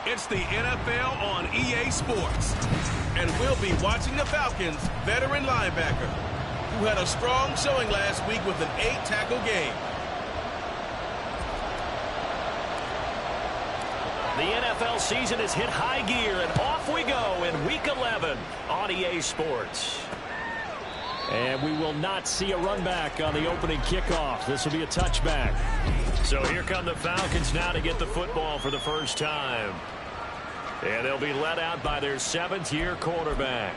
It's the NFL on EA Sports. And we'll be watching the Falcons' veteran linebacker, who had a strong showing last week with an 8-tackle game. The NFL season has hit high gear, and off we go in Week 11 on EA Sports. And we will not see a run back on the opening kickoff. This will be a touchback. So here come the Falcons now to get the football for the first time. And they'll be led out by their 7th-year quarterback.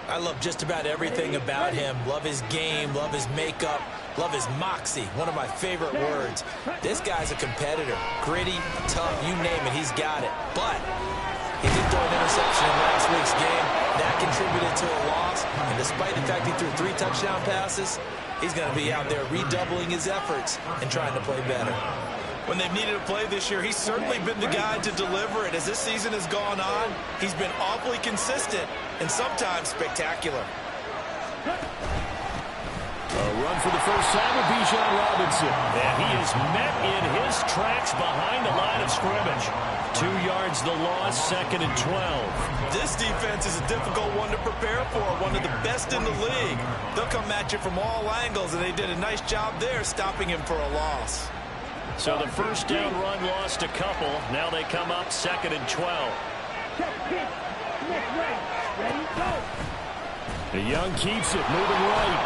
I love just about everything about him. Love his game, love his makeup, love his moxie, one of my favorite words. This guy's a competitor. Gritty, tough, you name it, he's got it. But he did throw an interception in last week's game. That contributed to a loss. And despite the fact he threw 3 touchdown passes, he's going to be out there redoubling his efforts and trying to play better. When they've needed a play this year, he's certainly been the guy to deliver it. As this season has gone on, he's been awfully consistent and sometimes spectacular. A run for the first time with Bijan Robinson. And he is met in his tracks behind the line of scrimmage. 2 yards the loss, 2nd and 12. This defense is a difficult one to prepare for, one of the best in the league. They'll come at you from all angles, and they did a nice job there stopping him for a loss. So the first down run lost a couple. Now they come up 2nd and 12. The Young keeps it, moving right.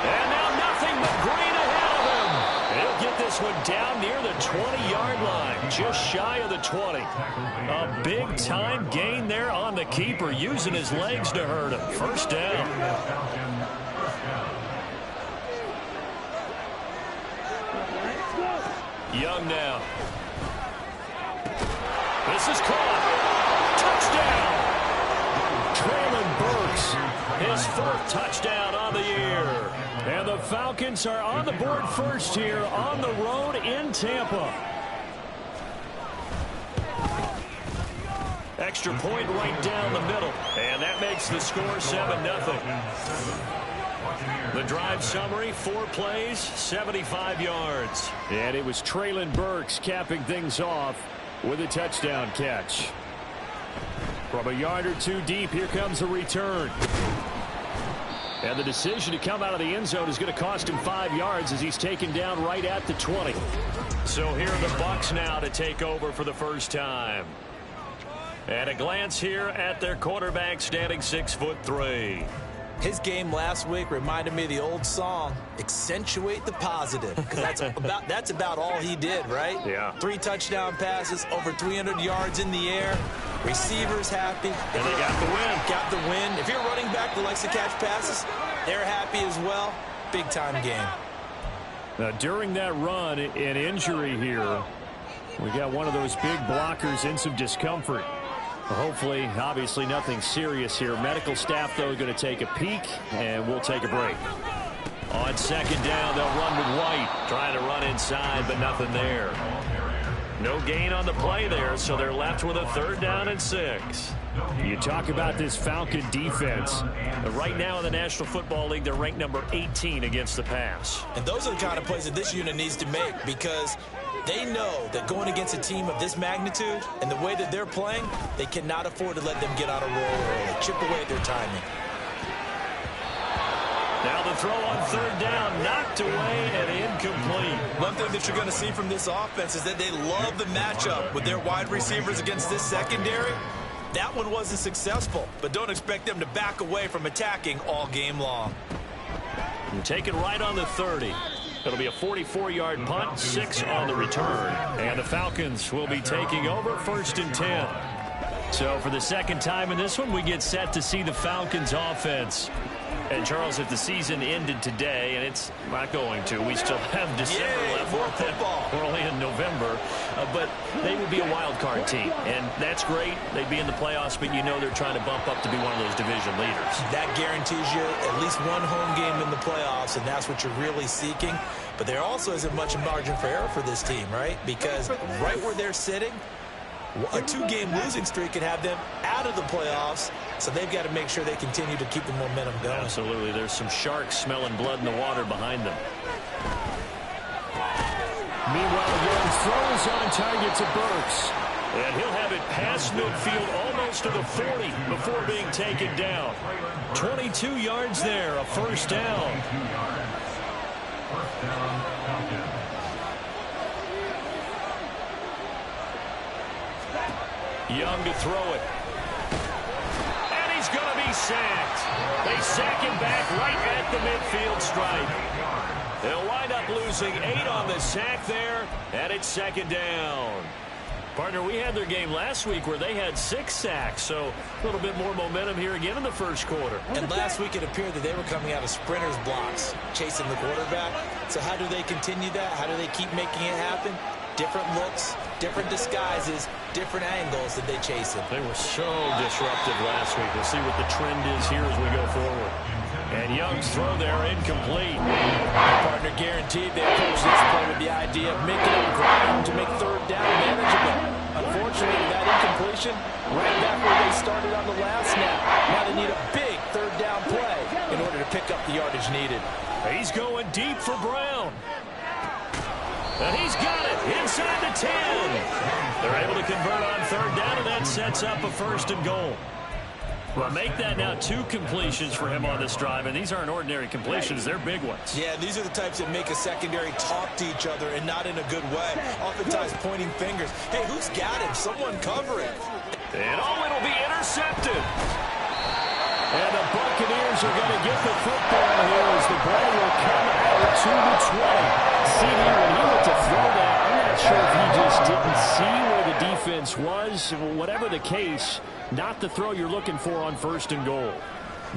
And now nothing but green ahead of him. He'll get this one down near the 20-yard line, just shy of the 20. A big-time gain there on the keeper, using his legs to hurt him. First down. Young now. This is caught. Touchdown. Traylon Burks, his 4th touchdown on the year. And the Falcons are on the board first here on the road in Tampa. Extra point right down the middle. And that makes the score 7-0. The drive summary, 4 plays, 75 yards. And it was Traylon Burks capping things off with a touchdown catch. From a yard or 2 deep, here comes a return. And the decision to come out of the end zone is going to cost him 5 yards as he's taken down right at the 20. So here are the Bucs now to take over for the first time. And a glance here at their quarterback, standing 6'3". His game last week reminded me of the old song, Accentuate the Positive, because that's about all he did, right? Yeah. 3 touchdown passes, over 300 yards in the air, receivers happy. And they got the win. Got the win. If you're running back that likes to catch passes, they're happy as well. Big-time game. Now, during that run, an injury here, we got one of those big blockers in some discomfort. Hopefully, obviously, nothing serious here. Medical staff, though, going to take a peek, and we'll take a break. On 2nd down, they'll run with White. Trying to run inside, but nothing there. No gain on the play there, so they're left with a 3rd down and 6. You talk about this Falcon defense. Right now in the National Football League, they're ranked number 18 against the pass. And those are the kind of plays that this unit needs to make, because They know that going against a team of this magnitude and the way that they're playing, they cannot afford to let them get on a roll early. Chip away at their timing. Now the throw on third down, knocked away and incomplete. One thing that you're going to see from this offense is that they love the matchup with their wide receivers against this secondary. That one wasn't successful, but don't expect them to back away from attacking all game long. And take it right on the 30. It'll be a 44-yard punt, 6 on the return. And the Falcons will be taking over 1st and 10. So for the second time in this one, we get set to see the Falcons offense. And, Charles, if the season ended today, and it's not going to, we still have December left. More football. We're only in November. But they would be a wild card team. And that's great. They'd be in the playoffs, but you know they're trying to bump up to be one of those division leaders. That guarantees you at least one home game in the playoffs, and that's what you're really seeking. But there also isn't much margin for error for this team, right? Because right where they're sitting, a 2-game losing streak could have them out of the playoffs, so they've got to make sure they continue to keep the momentum going. Absolutely. There's some sharks smelling blood in the water behind them. Meanwhile, Young throws on target to Burks. And he'll have it past midfield almost to the 40 before being taken down. 22 yards there, a first down. Young to throw it. And he's going to be sacked. They sack him back right at the midfield stripe. They'll wind up losing 8 on the sack there, and it's 2nd down. Partner, we had their game last week where they had 6 sacks, so a little bit more momentum here again in the first quarter. And last week it appeared that they were coming out of sprinters blocks, chasing the quarterback. So how do they continue that? How do they keep making it happen? Different looks, different disguises, different angles that they chase it. They were so disruptive last week. We'll see what the trend is here as we go forward. And Young's throw there incomplete. Partner guaranteed they approached this play with the idea of making up ground to make third down manageable. Unfortunately, that incompletion right back where they started on the last snap. Now they need a big third down play in order to pick up the yardage needed. He's going deep for Brown. And he's got it inside the 10. They're able to convert on third down, and that sets up a 1st and goal. Well, make that now 2 completions for him on this drive, and these aren't ordinary completions. They're big ones. Yeah, these are the types that make a secondary talk to each other and not in a good way. Oftentimes pointing fingers. Hey, who's got him? Someone cover it. And it'll be intercepted. And the Buccaneers are going to get the football here as the ball will come out to the 20. CD, when he went to throw that, I'm not sure if he just didn't see where the defense was. Whatever the case, not the throw you're looking for on 1st and goal.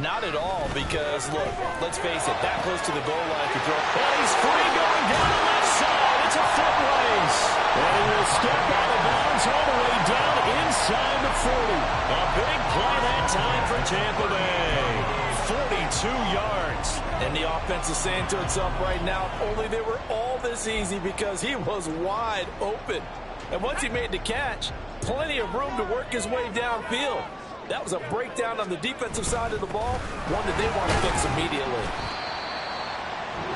Not at all, because, look, let's face it, that close to the goal line if you throw. And he's free going down the left side. It's a foot race. And he will step out of bounds all the way down inside the 40. A big play that time for Tampa Bay. 42 yards. And the offense is saying to itself right now, only they were all this easy because he was wide open. And once he made the catch, plenty of room to work his way downfield. That was a breakdown on the defensive side of the ball, one that they want to fix immediately.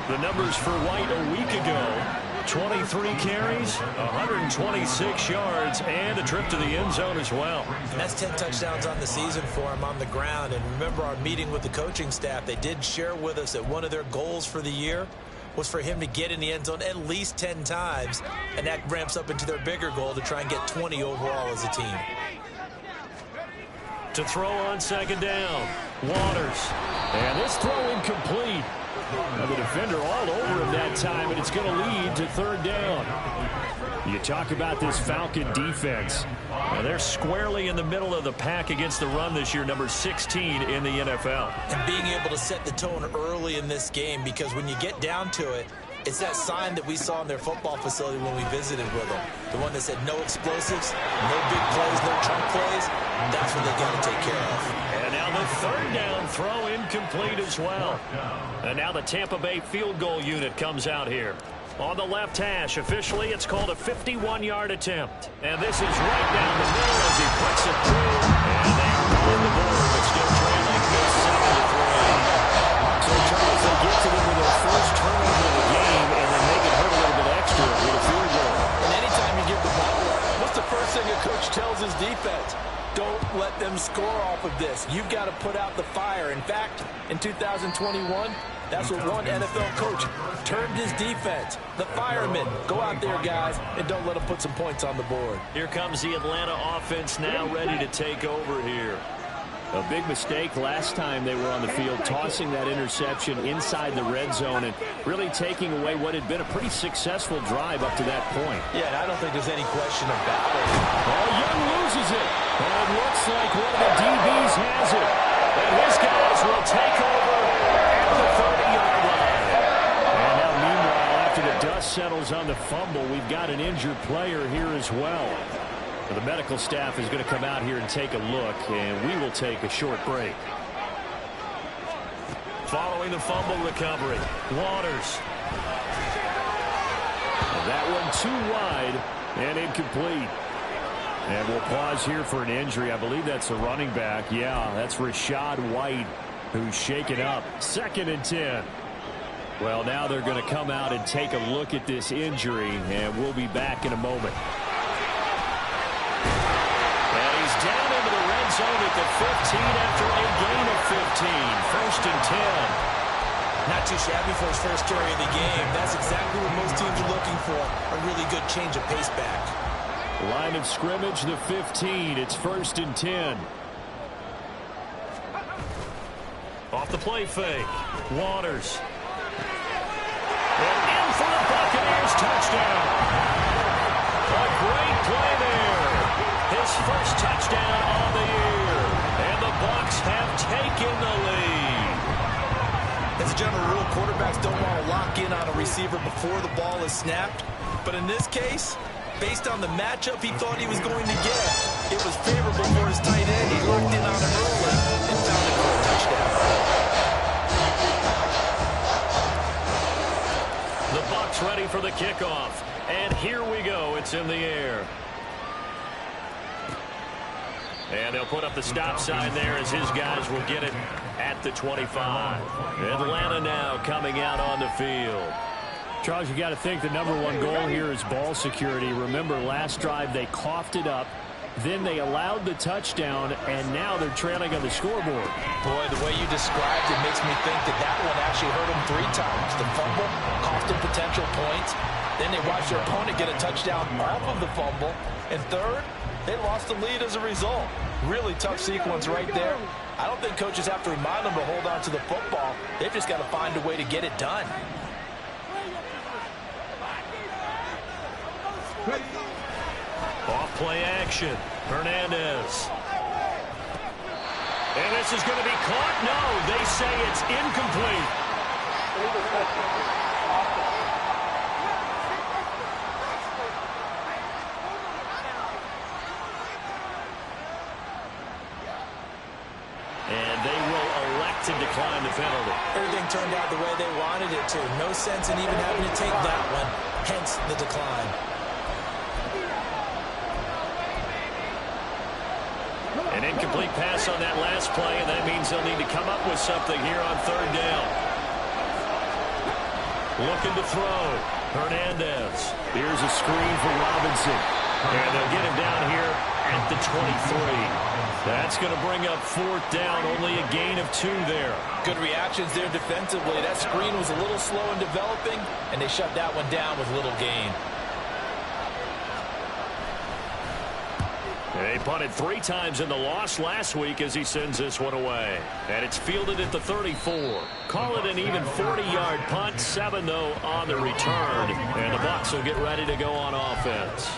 The numbers for White a week ago. 23 carries, 126 yards, and a trip to the end zone as well. And that's 10 touchdowns on the season for him on the ground. And remember our meeting with the coaching staff, they did share with us that one of their goals for the year was for him to get in the end zone at least 10 times. And that ramps up into their bigger goal to try and get 20 overall as a team. To throw on 2nd down, Waters. And this throw incomplete. Now the defender all over him that time, and it's going to lead to 3rd down. You talk about this Falcon defense. Now they're squarely in the middle of the pack against the run this year, number 16 in the NFL. And being able to set the tone early in this game, because when you get down to it, it's that sign that we saw in their football facility when we visited with them. The one that said no explosives, no big plays, no chunk plays. That's what they got to take care of. And now the 3rd down throw incomplete as well. And now the Tampa Bay field goal unit comes out here. On the left hash, officially it's called a 51-yard attempt. And this is right down the middle as he puts it through. And they run the board, but still trailing 7-3. So Charles, they get to them with their first turnover of the game, and then make it hurt a little bit extra with a field goal. thing a coach tells his defense. Don't let them score off of this. You've got to put out the fire. In fact, in 2021, that's what one NFL coach termed his defense. The firemen. Go out there, guys, and don't let them put some points on the board. Here comes the Atlanta offense now ready to take over here. A big mistake last time they were on the field, tossing that interception inside the red zone and really taking away what had been a pretty successful drive up to that point. Yeah, and I don't think there's any question about it. Oh, Young loses it. And it looks like one of the DBs has it. And his guys will take over at the 30-yard line. And now, meanwhile, after the dust settles on the fumble, we've got an injured player here as well. The medical staff is going to come out here and take a look, and we will take a short break. Following the fumble recovery, Waters. That one too wide and incomplete. And we'll pause here for an injury. I believe that's a running back. Yeah, that's Rashad White, who's shaken up. 2nd and 10. Well, now they're going to come out and take a look at this injury, and we'll be back in a moment. Down into the red zone at the 15 after a gain of 15. 1st and 10. Not too shabby for his first carry of the game. That's exactly what most teams are looking for. A really good change of pace back. Line of scrimmage, the 15. It's 1st and 10. Off the play fake. Waters. And in for the Buccaneers touchdown. A great play there. His first touchdown on the year. And the Bucs have taken the lead. As a general rule, quarterbacks don't want to lock in on a receiver before the ball is snapped. But in this case, based on the matchup he thought he was going to get, it was favorable for his tight end. He locked in on him early and found it for a touchdown. The Bucs ready for the kickoff. And here we go. It's in the air. And they'll put up the stop sign there as his guys will get it at the 25. Atlanta now coming out on the field. Charles, you got to think the #1 goal here is ball security. Remember, last drive they coughed it up. Then they allowed the touchdown, and now they're trailing on the scoreboard. Boy, the way you described it makes me think that one actually hurt them 3 times. The fumble cost them potential points. Then they watched their opponent get a touchdown off of the fumble. And third, they lost the lead as a result. Really tough sequence right there. I don't think coaches have to remind them to hold on to the football. They've just got to find a way to get it done. Off play action. Hernandez. And this is going to be caught. No, they say it's incomplete. And they will elect to decline the penalty. Everything turned out the way they wanted it to. No sense in even having to take that one. Hence the decline. An incomplete pass on that last play, and that means they'll need to come up with something here on 3rd down. Looking to throw. Hernandez. Here's a screen for Robinson. And they'll get him down here at the 23. That's going to bring up 4th down. Only a gain of 2 there. Good reactions there defensively. That screen was a little slow in developing, and they shut that one down with little gain. They punted 3 times in the loss last week as he sends this one away. And it's fielded at the 34. Call it an even 40-yard punt. 7, though, on the return. And the Bucs will get ready to go on offense.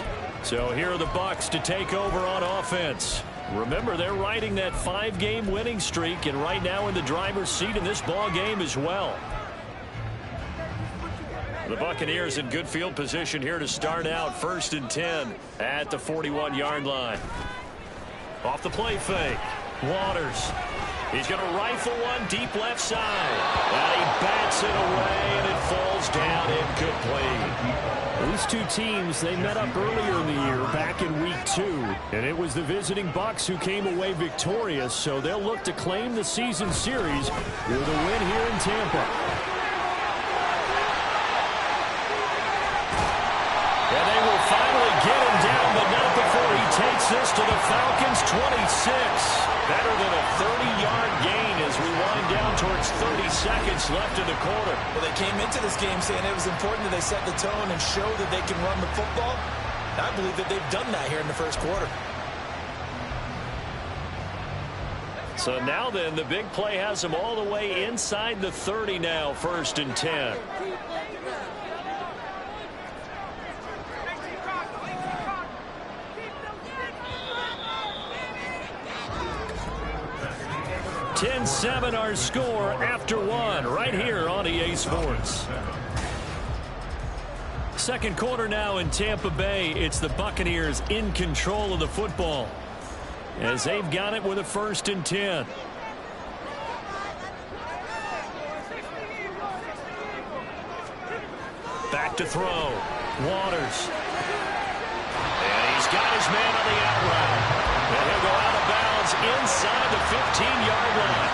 So here are the Bucs to take over on offense. Remember, they're riding that 5-game winning streak, and right now in the driver's seat in this ball game as well. The Buccaneers in good field position here to start out. 1st and 10 at the 41-yard line. Off the play fake. Waters. He's going to rifle one deep left side. And he bats it away, and it falls down incomplete. These two teams, they met up earlier in the year, back in week 2. And it was the visiting Bucs who came away victorious, so they'll look to claim the season series with a win here in Tampa. And they will finally get him down, but not before he Better than a 30-yard gain as we wind down towards 30 seconds left in the quarter. Well, they came into this game saying it was important that they set the tone and show that they can run the football. I believe that they've done that here in the first quarter. So now then, the big play has them all the way inside the 30 now, 1st and 10. (10-7) our score after one right here on EA Sports. Second quarter now in Tampa Bay. It's the Buccaneers in control of the football as they've got it with a 1st and 10. Back to throw. Waters. And he's got his man on the out route. And he'll go out of bounds inside the 15-yard line.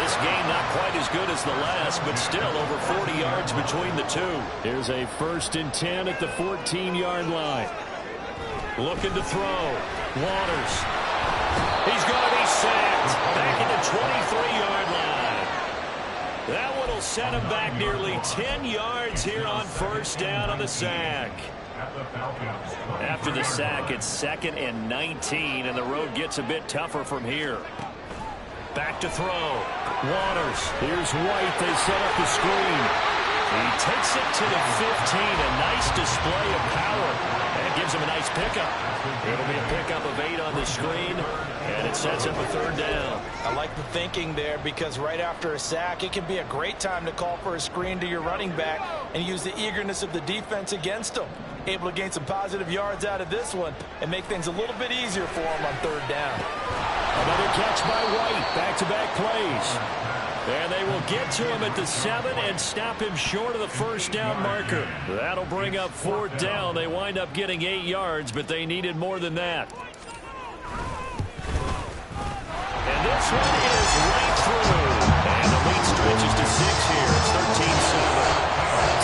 This game not quite as good as the last, but still over 40 yards between the two. Here's a 1st and 10 at the 14-yard line. Looking to throw. Waters. He's going to be sacked. Back at the 23-yard line. That one will set him back nearly 10 yards here on 1st down on the sack. After the sack, it's 2nd and 19, and the road gets a bit tougher from here. Back to throw. Waters. Here's White. They set up the screen. He takes it to the 15. A nice display of power. That gives him a nice pickup. It'll be a pickup of 8 on the screen, and it sets up a 3rd down. I like the thinking there because right after a sack, it can be a great time to call for a screen to your running back and use the eagerness of the defense against them. Able to gain some positive yards out of this one and make things a little bit easier for him on 3rd down. Another catch by White. Back-to-back plays. And they will get to him at the 7 and stop him short of the 1st down marker. That'll bring up 4th down. They wind up getting 8 yards, but they needed more than that. And this one is right through. And the lead stretches to 6 here. It's 13-7.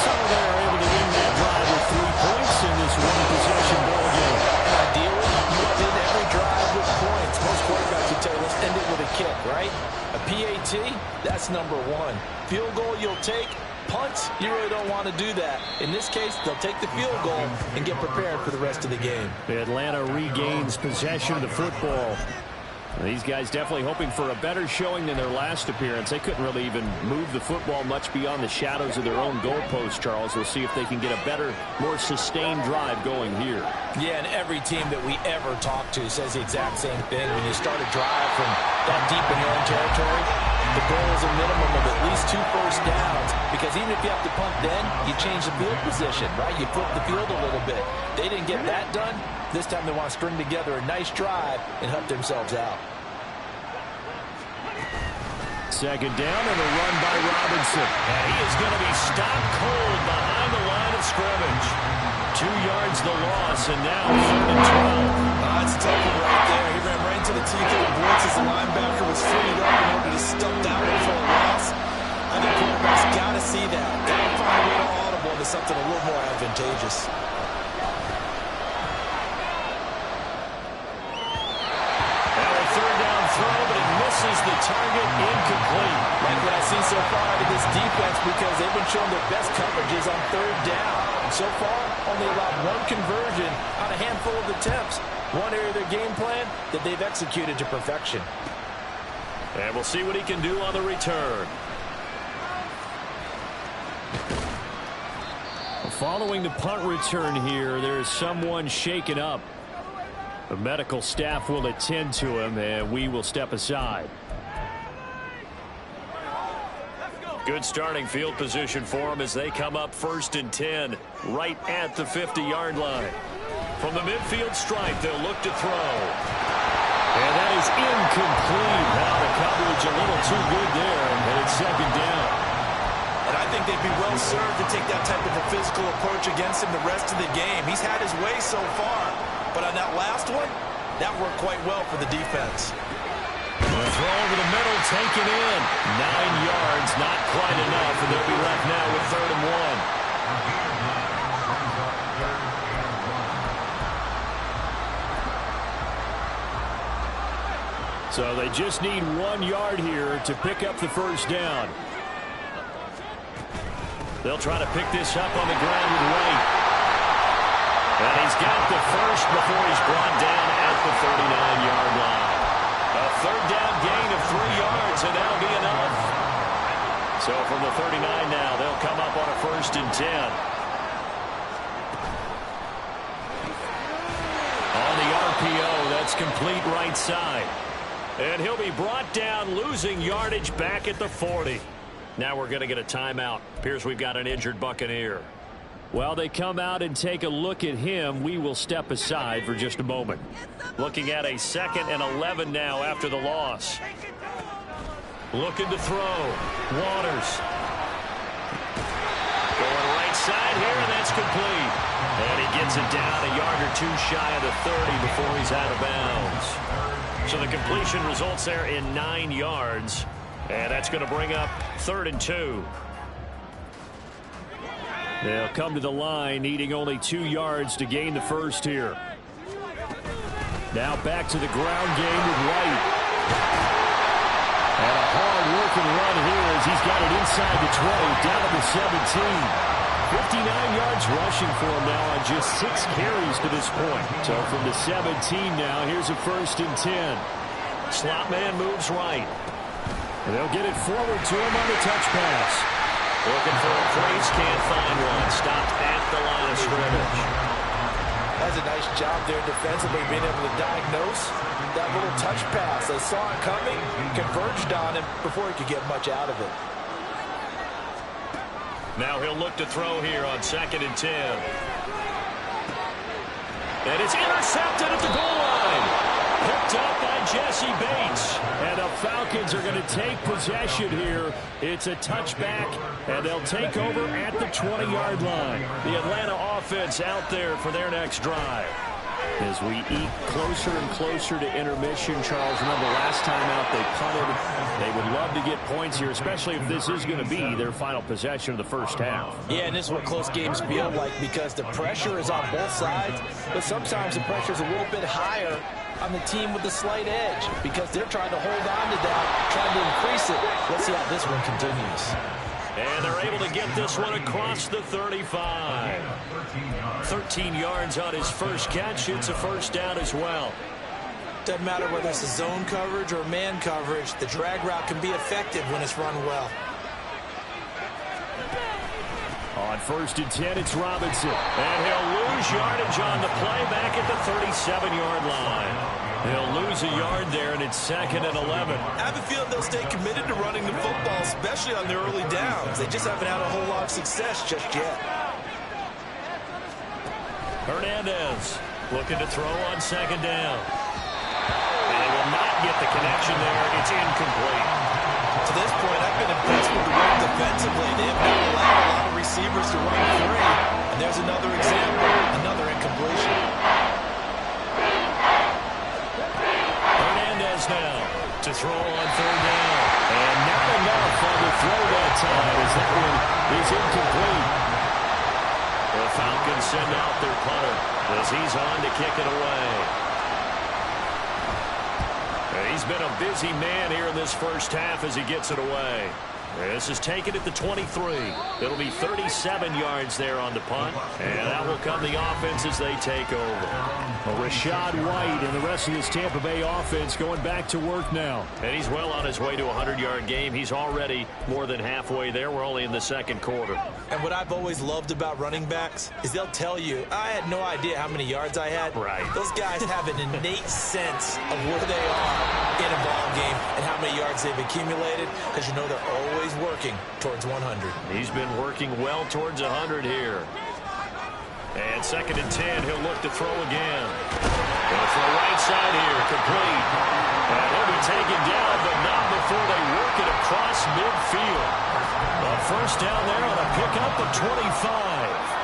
So they're able to win that drive with 3 points in this one-possession ball game. Ideally, you want to end every drive with points. Most quarterbacks would tell you, let's end it with a kick, right? A PAT, that's number 1. Field goal you'll take. Punts, you really don't want to do that. In this case, they'll take the field goal and get prepared for the rest of the game. Atlanta regains possession of the football. These guys definitely hoping for a better showing than their last appearance. They couldn't really even move the football much beyond the shadows of their own goalpost, Charles. We'll see if they can get a better, more sustained drive going here. Yeah, and every team that we ever talk to says the exact same thing. When you start a drive from that deep in your own territory, the goal is a minimum of at least 2 first downs, because even if you have to punt then, you change the field position, right? You flip the field a little bit. They didn't get that done. This time they want to string together a nice drive and help themselves out. 2nd down and a run by Robinson. And he is going to be stopped cold behind the line of scrimmage. 2 yards the loss, and now 3rd and 12. That's a tough one right there. He ran right into the teeth of the blitz as the linebacker was freed up in order to stuff that one for a loss. I think quarterbacks got to see that. Got to find a way to audible to something a little more advantageous. Misses the target, incomplete. Like what I've seen so far out of this defense, because they've been showing their best coverages on 3rd down. And so far, only allowed 1 conversion on a handful of attempts. One area of their game plan that they've executed to perfection. And we'll see what he can do on the return. Following the punt return here, there is someone shaken up. The medical staff will attend to him, and we will step aside. Good starting field position for them as they come up 1st and 10, right at the 50-yard line. From the midfield stripe, they'll look to throw. And that is incomplete. Now the coverage a little too good there, and it's 2nd down. And I think they'd be well served to take that type of a physical approach against him the rest of the game. He's had his way so far. But on that last one, that worked quite well for the defense. The throw over the middle, taken in. 9 yards, not quite enough, and they'll be left now with 3rd and 1. So they just need 1 yard here to pick up the first down. They'll try to pick this up on the ground with White. And he's got the first before he's brought down at the 39-yard line. A third down gain of 3 yards, and that'll be enough. So from the 39 now, they'll come up on a 1st and 10. On the RPO, that's complete right side. And he'll be brought down, losing yardage back at the 40. Now we're going to get a timeout. Appears we've got an injured Buccaneer. While they come out and take a look at him, we will step aside for just a moment. Looking at a 2nd and 11 now after the loss. Looking to throw. Waters. Going right side here, and that's complete. And he gets it down a yard or 2 shy of the 30 before he's out of bounds. So the completion results there in 9 yards. And that's going to bring up 3rd and 2. They'll come to the line, needing only 2 yards to gain the first here. Now back to the ground game with White. And a hard-working run here as he's got it inside the 20, down to the 17. 59 yards rushing for him now on just 6 carries to this point. So from the 17 now, here's a 1st and 10. Slot man moves right. And they'll get it forward to him on the touch pass. Looking for a place, can't find one. Stopped at the line of scrimmage. That's a nice job there defensively, being able to diagnose that little touch pass. They saw it coming, converged on him before he could get much out of it. Now he'll look to throw here on 2nd and 10. And it's intercepted at the goal line. Picked up by Jesse Bates. And the Falcons are going to take possession here. It's a touchback, and they'll take over at the 20-yard line. The Atlanta offense out there for their next drive. As we eat closer and closer to intermission, Charles, remember last time out they punted. They would love to get points here, especially if this is going to be their final possession of the first half. Yeah, and this is what close games feel like because the pressure is on both sides, but sometimes the pressure is a little bit higher on the team with the slight edge because they're trying to hold on to that, trying to increase it. Let's see how this one continues. And they're able to get this one across the 35. 13 yards on his first catch. It's a 1st down as well. Doesn't matter whether it's a zone coverage or man coverage, the drag route can be effective when it's run well. On 1st and 10, it's Robinson. And he'll lose yardage on the play back at the 37-yard line. He'll lose a yard there, and it's 2nd and 11. I have a feeling they'll stay committed to running the football, especially on their early downs. They just haven't had a whole lot of success just yet. Hernandez looking to throw on 2nd down. And they will not get the connection there. It's incomplete. To this point, I've been impressed with the work defensively. They have not allowed a lot of receivers to run free. And there's another example, another incompletion. Hernandez now to throw on 3rd down. And not enough on the throw that time as that one is incomplete. The Falcons send out their punter as he's on to kick it away. He's been a busy man here in this first half as he gets it away. This is taken at the 23. It'll be 37 yards there on the punt. And that will come the offense as they take over. Rashad White and the rest of this Tampa Bay offense going back to work now. And he's well on his way to a 100-yard game. He's already more than halfway there. We're only in the 2nd quarter. And what I've always loved about running backs is they'll tell you, I had no idea how many yards I had. Right. Those guys have an innate sense of where they are in a ball game and how many yards they've accumulated because you know they're always working towards 100. He's been working well towards 100 here. And 2nd and 10, he'll look to throw again. Going for the right side here, complete. And he'll be taken down, but not before they work it across midfield. A 1st down there on a pickup of 25.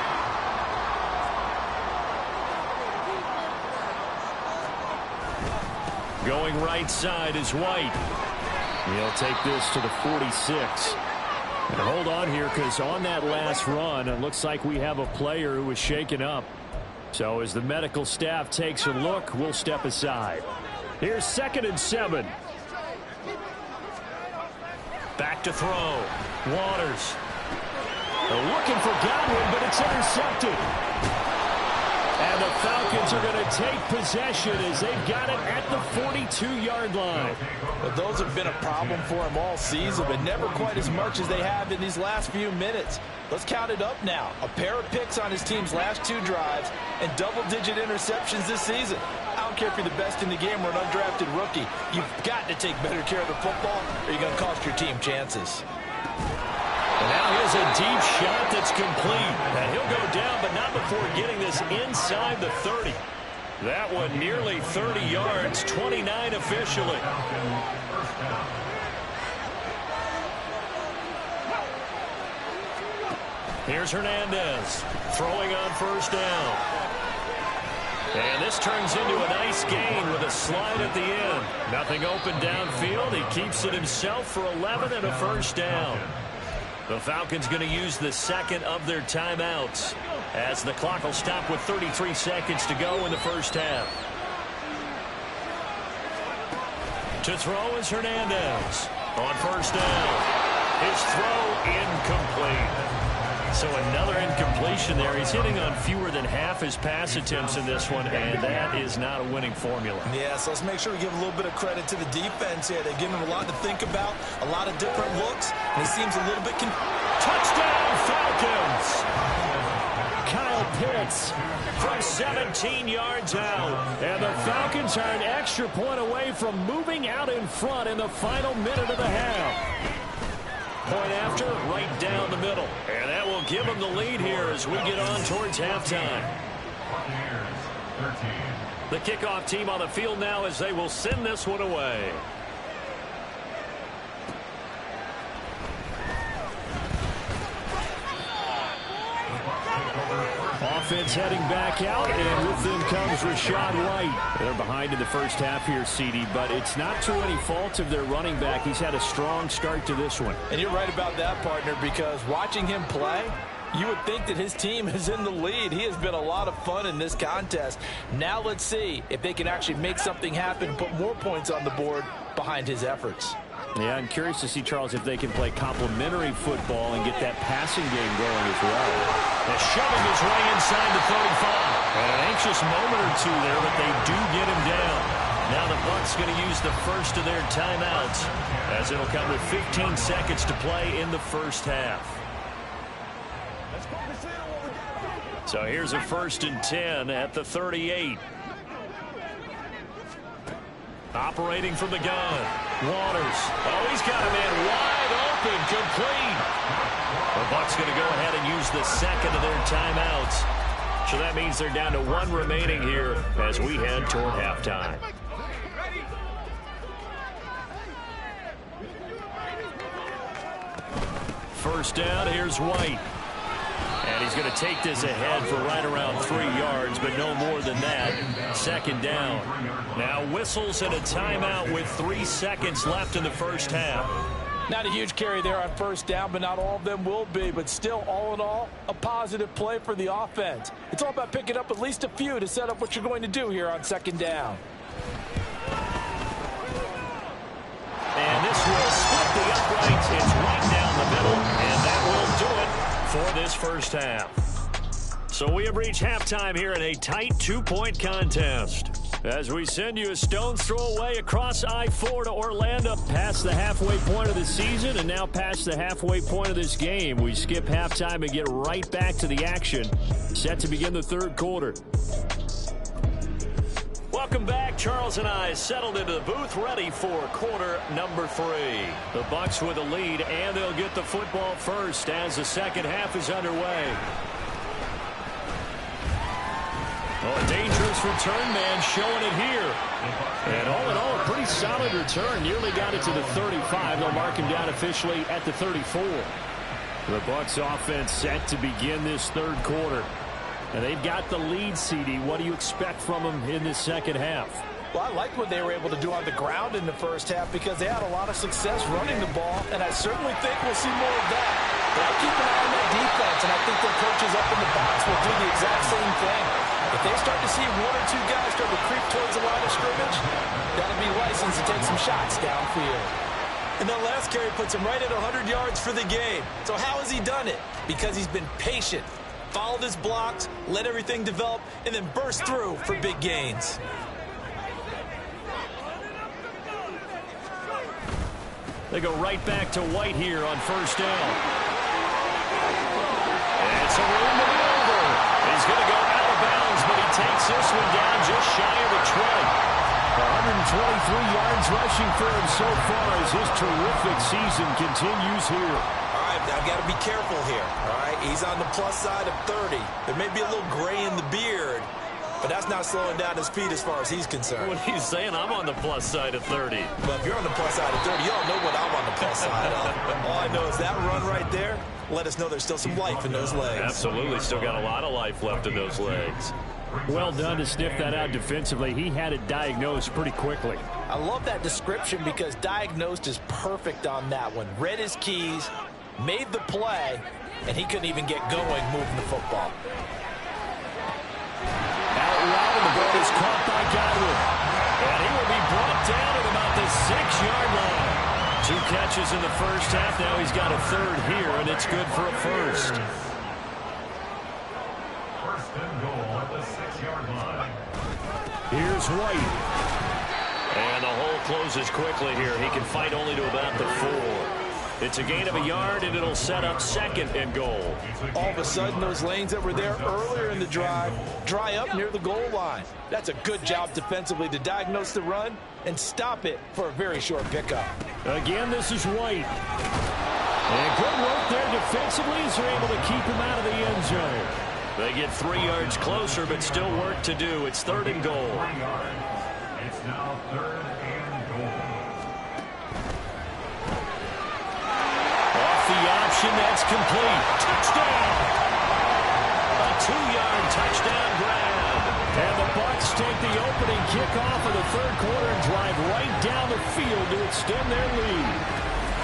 Going right side is White. He'll take this to the 46. And hold on here because on that last run, it looks like we have a player who was shaken up. So as the medical staff takes a look, we'll step aside. Here's 2nd and 7. Back to throw. Waters. They're looking for Godwin, but it's intercepted. And the Falcons are going to take possession as they've got it at the 42-yard line. Well, those have been a problem for them all season, but never quite as much as they have in these last few minutes. Let's count it up now. A pair of picks on his team's last 2 drives and double-digit interceptions this season. I don't care if you're the best in the game or an undrafted rookie. You've got to take better care of the football or you're going to cost your team chances. And now here's a deep shot that's complete. And he'll go down, but not before getting this inside the 30. That one nearly 30 yards, 29 officially. Here's Hernandez throwing on 1st down. And this turns into a nice gain with a slide at the end. Nothing open downfield. He keeps it himself for 11 and a 1st down. The Falcons going to use the 2nd of their timeouts as the clock will stop with 33 seconds to go in the 1st half. To throw is Hernandez on 1st down. His throw incomplete. So another incompletion there. He's hitting on fewer than half his pass attempts in this one, and that is not a winning formula. Yeah, so let's make sure we give a little bit of credit to the defense here. They're giving him a lot to think about, a lot of different looks, and he seems a little bit... Touchdown, Falcons! Kyle Pitts from 17 yards out. And the Falcons are an extra point away from moving out in front in the final minute of the half. Point after, right down the middle. And that will give them the lead here as we get on towards halftime. The kickoff team on the field now as they will send this one away. Offense heading back out, and with them comes Rashad White. They're behind in the 1st half here, CD, but it's not to any fault of their running back. He's had a strong start to this one. And you're right about that, partner, because watching him play, you would think that his team is in the lead. He has been a lot of fun in this contest. Now let's see if they can actually make something happen and put more points on the board behind his efforts. Yeah, I'm curious to see, Charles, if they can play complementary football and get that passing game going as well. They're shoving his way inside the 35. And an anxious moment or two there, but they do get him down. Now the Bucs going to use the 1st of their timeouts as it'll come with 15 seconds to play in the 1st half. So here's a 1st and 10 at the 38. Operating from the gun. Waters. Oh, he's got a man wide open. Complete. The Bucs going to go ahead and use the 2nd of their timeouts. So that means they're down to 1 remaining here as we head toward halftime. First down, here's White. And he's going to take this ahead for right around 3 yards, but no more than that. 2nd down. Now whistles and a timeout with 3 seconds left in the 1st half. Not a huge carry there on 1st down, but not all of them will be. But still, all in all, a positive play for the offense. It's all about picking up at least a few to set up what you're going to do here on 2nd down. And this will split the uprights. It's right down the middle, and that will do it for this 1st half. So we have reached halftime here in a tight 2-point contest. As we send you a stone's throw away across I-4 to Orlando, past the halfway point of the season and now past the halfway point of this game. We skip halftime and get right back to the action. Set to begin the 3rd quarter. Welcome back. Charles and I settled into the booth, ready for quarter number 3. The Bucs with a lead, and they'll get the football first as the 2nd half is underway. Oh, a dangerous return man showing it here. And all in all, a pretty solid return. Nearly got it to the 35. They'll mark him down officially at the 34. The Bucs offense set to begin this 3rd quarter. And they've got the lead, CD. What do you expect from them in this 2nd half? Well, I liked what they were able to do on the ground in the 1st half because they had a lot of success running the ball, and I certainly think we'll see more of that. But I keep an eye on that defense, and I think their coaches up in the box will do the exact same thing. If they start to see 1 or 2 guys start to creep towards the line of scrimmage, got to some shots downfield. And that last carry puts him right at 100 yards for the game. So how has he done it? Because he's been patient, followed his blocks, let everything develop, and then burst through for big gains. They go right back to White here on first down. And it's a room to be over. He's going to go out of bounds, but he takes this one down just shy of the 20. 123 yards rushing for him so far as his terrific season continues here. All right, I've got to be careful here. All right, he's on the plus side of 30. There may be a little gray in the beard, but that's not slowing down his speed as far as he's concerned. What he's saying, I'm on the plus side of 30. Well, if you're on the plus side of 30, you all know what I'm on the plus side of. All I know is that run right there let us know there's still some life in those legs. Absolutely, still got a lot of life left in those legs. Well done to sniff that out defensively. He had it diagnosed pretty quickly. I love that description because diagnosed is perfect on that one. Read his keys, made the play, and he couldn't even get going moving the football. Out loud, and the ball is caught by Godwin. And he will be brought down at about the 6-yard line. 2 catches in the first half. Now he's got a third here, and it's good for a first. First and goal at the 6-yard line. Here's White. And the hole closes quickly here. He can fight only to about the 4. It's a gain of a yard, and it'll set up second and goal. All of a sudden, those lanes that were there earlier in the drive dry up near the goal line. That's a good job defensively to diagnose the run and stop it for a very short pickup. Again, this is White. And good work there defensively as they're able to keep him out of the end zone. They get 3 yards closer, but still work to do. It's third and goal. 3 yards. It's now third and goal. Off the option, that's complete. Touchdown! A 2-yard touchdown grab. And the Bucs take the opening kickoff of the third quarter and drive right down the field to extend their lead.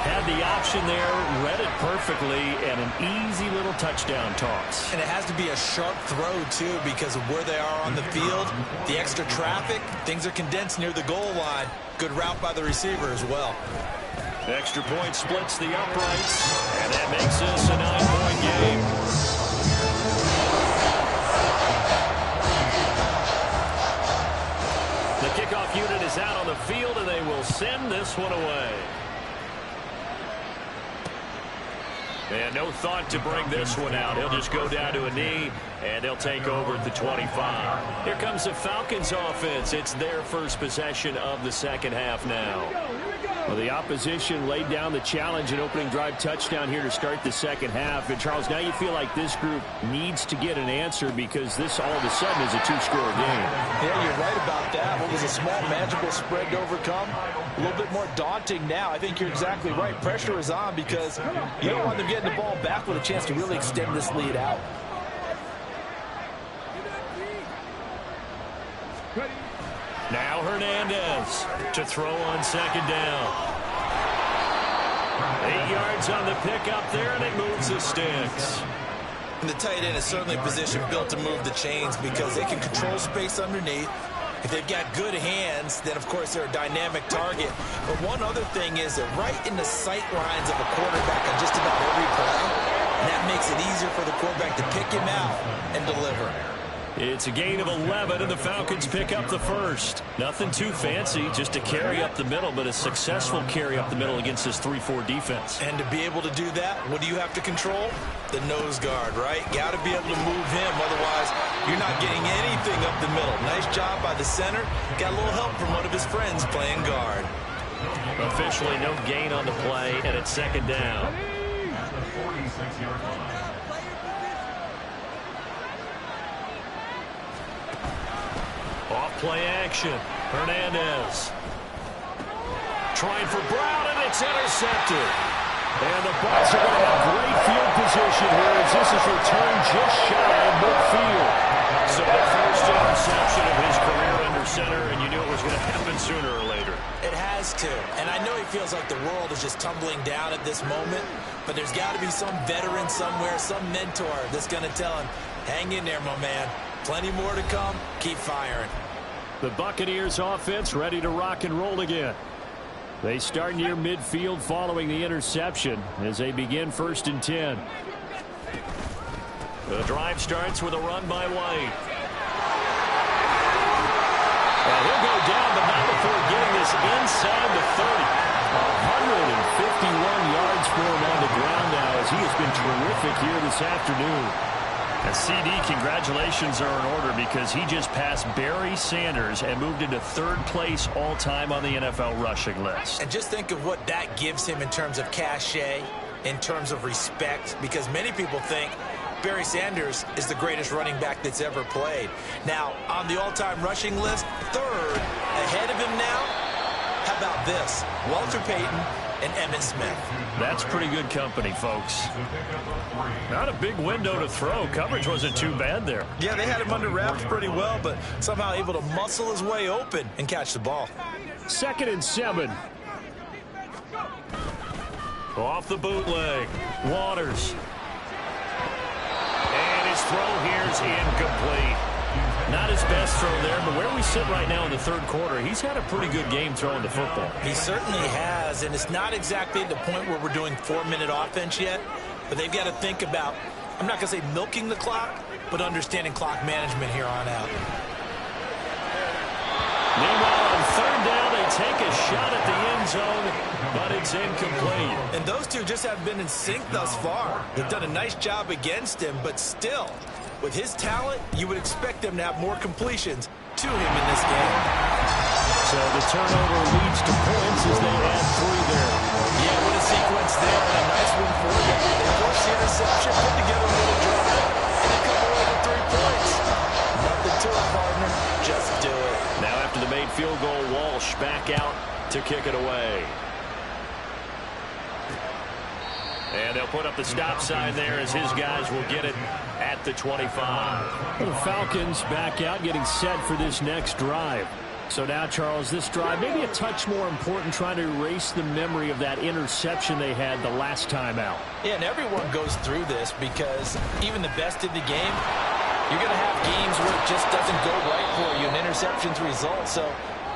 Had the option there, read it perfectly, and an easy little touchdown toss. And it has to be a sharp throw, too, because of where they are on the field. The extra traffic, things are condensed near the goal line. Good route by the receiver as well. Extra point splits the uprights, and that makes this a 9-point game. The kickoff unit is out on the field, and they will send this one away. And no thought to bring this one out. He'll just go down to a knee, and they'll take over at the 25. Here comes the Falcons offense. It's their first possession of the second half now. Well, the opposition laid down the challenge and opening drive touchdown here to start the second half. And, Charles, now you feel like this group needs to get an answer because this all of a sudden is a 2-score game. Yeah, you're right about that. What was a small magical spread to overcome? A little bit more daunting now. I think you're exactly right. Pressure is on because you don't want them getting the ball back with a chance to really extend this lead out. Now Hernandez to throw on second down. 8 yards on the pickup there, and it moves the sticks. And the tight end is certainly a position built to move the chains because they can control space underneath. If they've got good hands, then, of course, they're a dynamic target. But one other thing is they're right in the sight lines of a quarterback on just about every play. And that makes it easier for the quarterback to pick him out and deliver. It's a gain of 11, and the Falcons pick up the first. Nothing too fancy, just a carry up the middle, but a successful carry up the middle against this 3-4 defense. And to be able to do that, what do you have to control? The nose guard, right? Got to be able to move him, otherwise you're not getting anything up the middle. Nice job by the center. Got a little help from one of his friends playing guard. Officially no gain on the play, and it's second down. At the 46-yard line. Off play action. Hernandez. Trying for Brown, and it's intercepted. And the Bucs are going to have great field position here as this is returned just shy of midfield. So the first interception of his career under center, and you knew it was going to happen sooner or later. It has to. And I know he feels like the world is just tumbling down at this moment, but there's got to be some veteran somewhere, some mentor that's going to tell him, hang in there, my man. Plenty more to come. Keep firing. The Buccaneers offense ready to rock and roll again. They start near midfield following the interception as they begin 1st and 10. The drive starts with a run by White. And he'll go down, but not before getting this inside the 30. 151 yards for him on the ground now as he has been terrific here this afternoon. And CD, congratulations are in order because he just passed Barry Sanders and moved into 3rd place all-time on the NFL rushing list. And just think of what that gives him in terms of cachet, in terms of respect, because many people think Barry Sanders is the greatest running back that's ever played. Now, on the all-time rushing list, 3rd, ahead of him now, how about this? Walter Payton and Emmitt Smith. That's pretty good company, folks. Not a big window to throw. Coverage wasn't too bad there. Yeah, they had him under wraps pretty well, but somehow able to muscle his way open and catch the ball. 2nd and 7. Off the bootleg. Waters. And his throw here is incomplete. Not his best throw there, but where we sit right now in the 3rd quarter, he's had a pretty good game throwing the football. He certainly has, and it's not exactly the point where we're doing 4-minute offense yet, but they've got to think about, I'm not going to say milking the clock, but understanding clock management here on out. Meanwhile, on 3rd down, they take a shot at the end zone, but it's incomplete. And those two just haven't been in sync thus far. They've done a nice job against him, but still, with his talent, you would expect them to have more completions to him in this game. So the turnover leads to points as they add 3 there. Yeah, what a sequence there, and a nice one for them. They force the interception, put together a little drive, and they come away with 3 points. Nothing to it, partner. Just do it. Now after the made field goal, Walsh back out to kick it away. And they'll put up the stop sign there as his guys will get it at the 25. The Falcons back out getting set for this next drive. So now, Charles, this drive maybe a touch more important, trying to erase the memory of that interception they had the last time out. Yeah, and everyone goes through this because even the best in the game, you're going to have games where it just doesn't go right for you and interceptions result. So,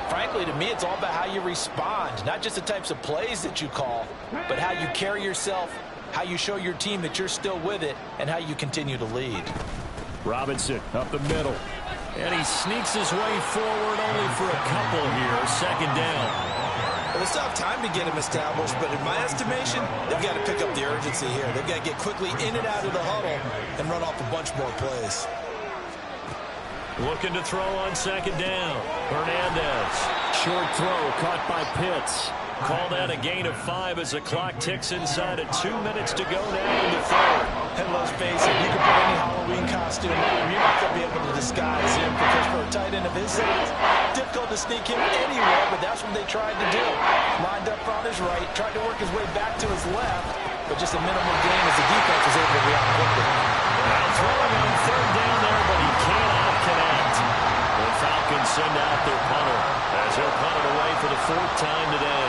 frankly, to me, it's all about how you respond, not just the types of plays that you call, but how you carry yourself, how you show your team that you're still with it, and how you continue to lead. Robinson up the middle. And he sneaks his way forward only for a couple here. 2nd down. Well, they still have time to get him established, but in my estimation, they've got to pick up the urgency here. They've got to get quickly in and out of the huddle and run off a bunch more plays. Looking to throw on 2nd down. Hernandez. Short throw caught by Pitts. Called out a gain of 5 as the clock ticks inside of 2 minutes to go now in the 3rd. And let's face it, you can put any Halloween costume on, you're not going to be able to disguise him, because for a tight end of his size, difficult to sneak him anywhere, but that's what they tried to do. Lined up on his right, tried to work his way back to his left, but just a minimal gain as the defense was able to react quickly. Now throwing on 3rd down there, but he cannot connect. The Falcons send out their punter as he'll punt it away for the 4th time today.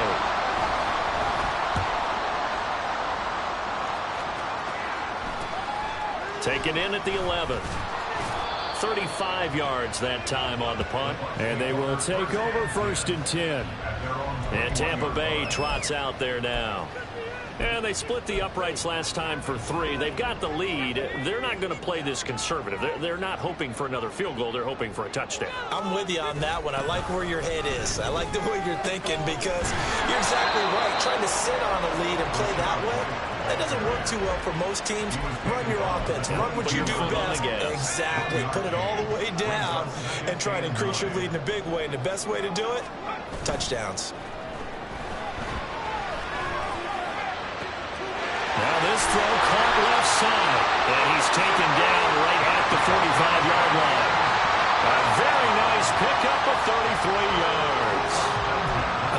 Taken in at the 11th. 35 yards that time on the punt. And they will take over 1st and 10. And Tampa Bay trots out there now. And they split the uprights last time for 3. They've got the lead. They're not going to play this conservative. They're not hoping for another field goal. They're hoping for a touchdown. I'm with you on that one. I like where your head is. I like the way you're thinking, because you're exactly right. Trying to sit on a lead and play that way, that doesn't work too well for most teams. Run your offense. Run what you do best. Exactly. Put it all the way down and try to increase your lead in a big way. And the best way to do it, touchdowns. Now this throw caught left side, and he's taken down right at the 45-yard line. A very nice pickup of 33 yards.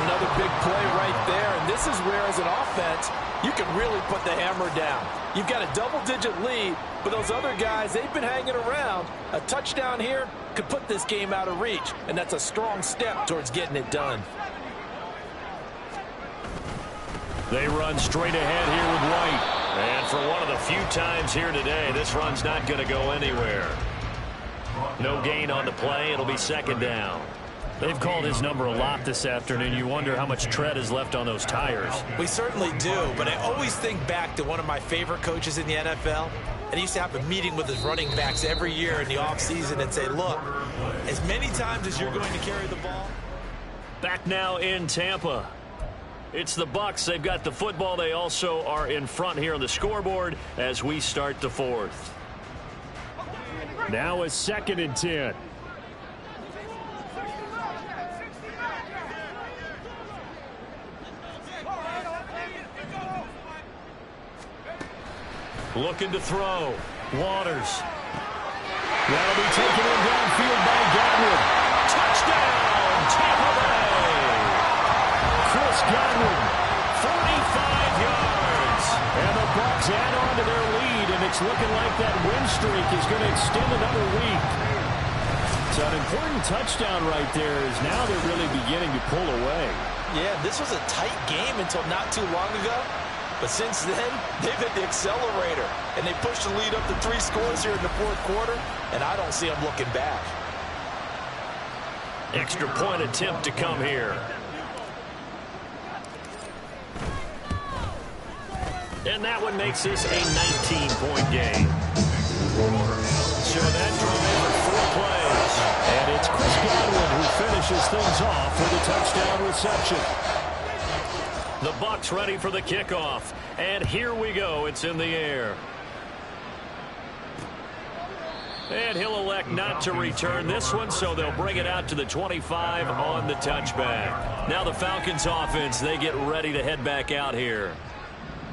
Another big play right there, and this is where, as an offense, you can really put the hammer down. You've got a double-digit lead, but those other guys, they've been hanging around. A touchdown here could put this game out of reach, and that's a strong step towards getting it done. They run straight ahead here with White. And for one of the few times here today, this run's not going to go anywhere. No gain on the play. It'll be 2nd down. They've called his number a lot this afternoon. You wonder how much tread is left on those tires. We certainly do, but I always think back to one of my favorite coaches in the NFL. And he used to have a meeting with his running backs every year in the offseason and say, look, as many times as you're going to carry the ball. Back now in Tampa. It's the Bucs. They've got the football. They also are in front here on the scoreboard as we start the fourth. Now a 2nd and 10. Looking to throw. Waters. That'll be taken in downfield by Godwin. Touchdown, Tampa Bay. Chris Godwin, 45 yards. And the Bucs add on to their lead, and it's looking like that win streak is going to extend another week. So an important touchdown right there is now they're really beginning to pull away. Yeah, this was a tight game until not too long ago. But since then, they've hit the accelerator, and they pushed the lead up to 3 scores here in the 4th quarter, and I don't see them looking back. Extra point attempt to come here. And that one makes this a 19-point game. So that drive for 4 plays. And it's Chris Godwin who finishes things off with a touchdown reception. The Bucs ready for the kickoff. And here we go. It's in the air. And he'll elect not to return this one, so they'll bring it out to the 25 on the touchback. Now the Falcons offense, they get ready to head back out here.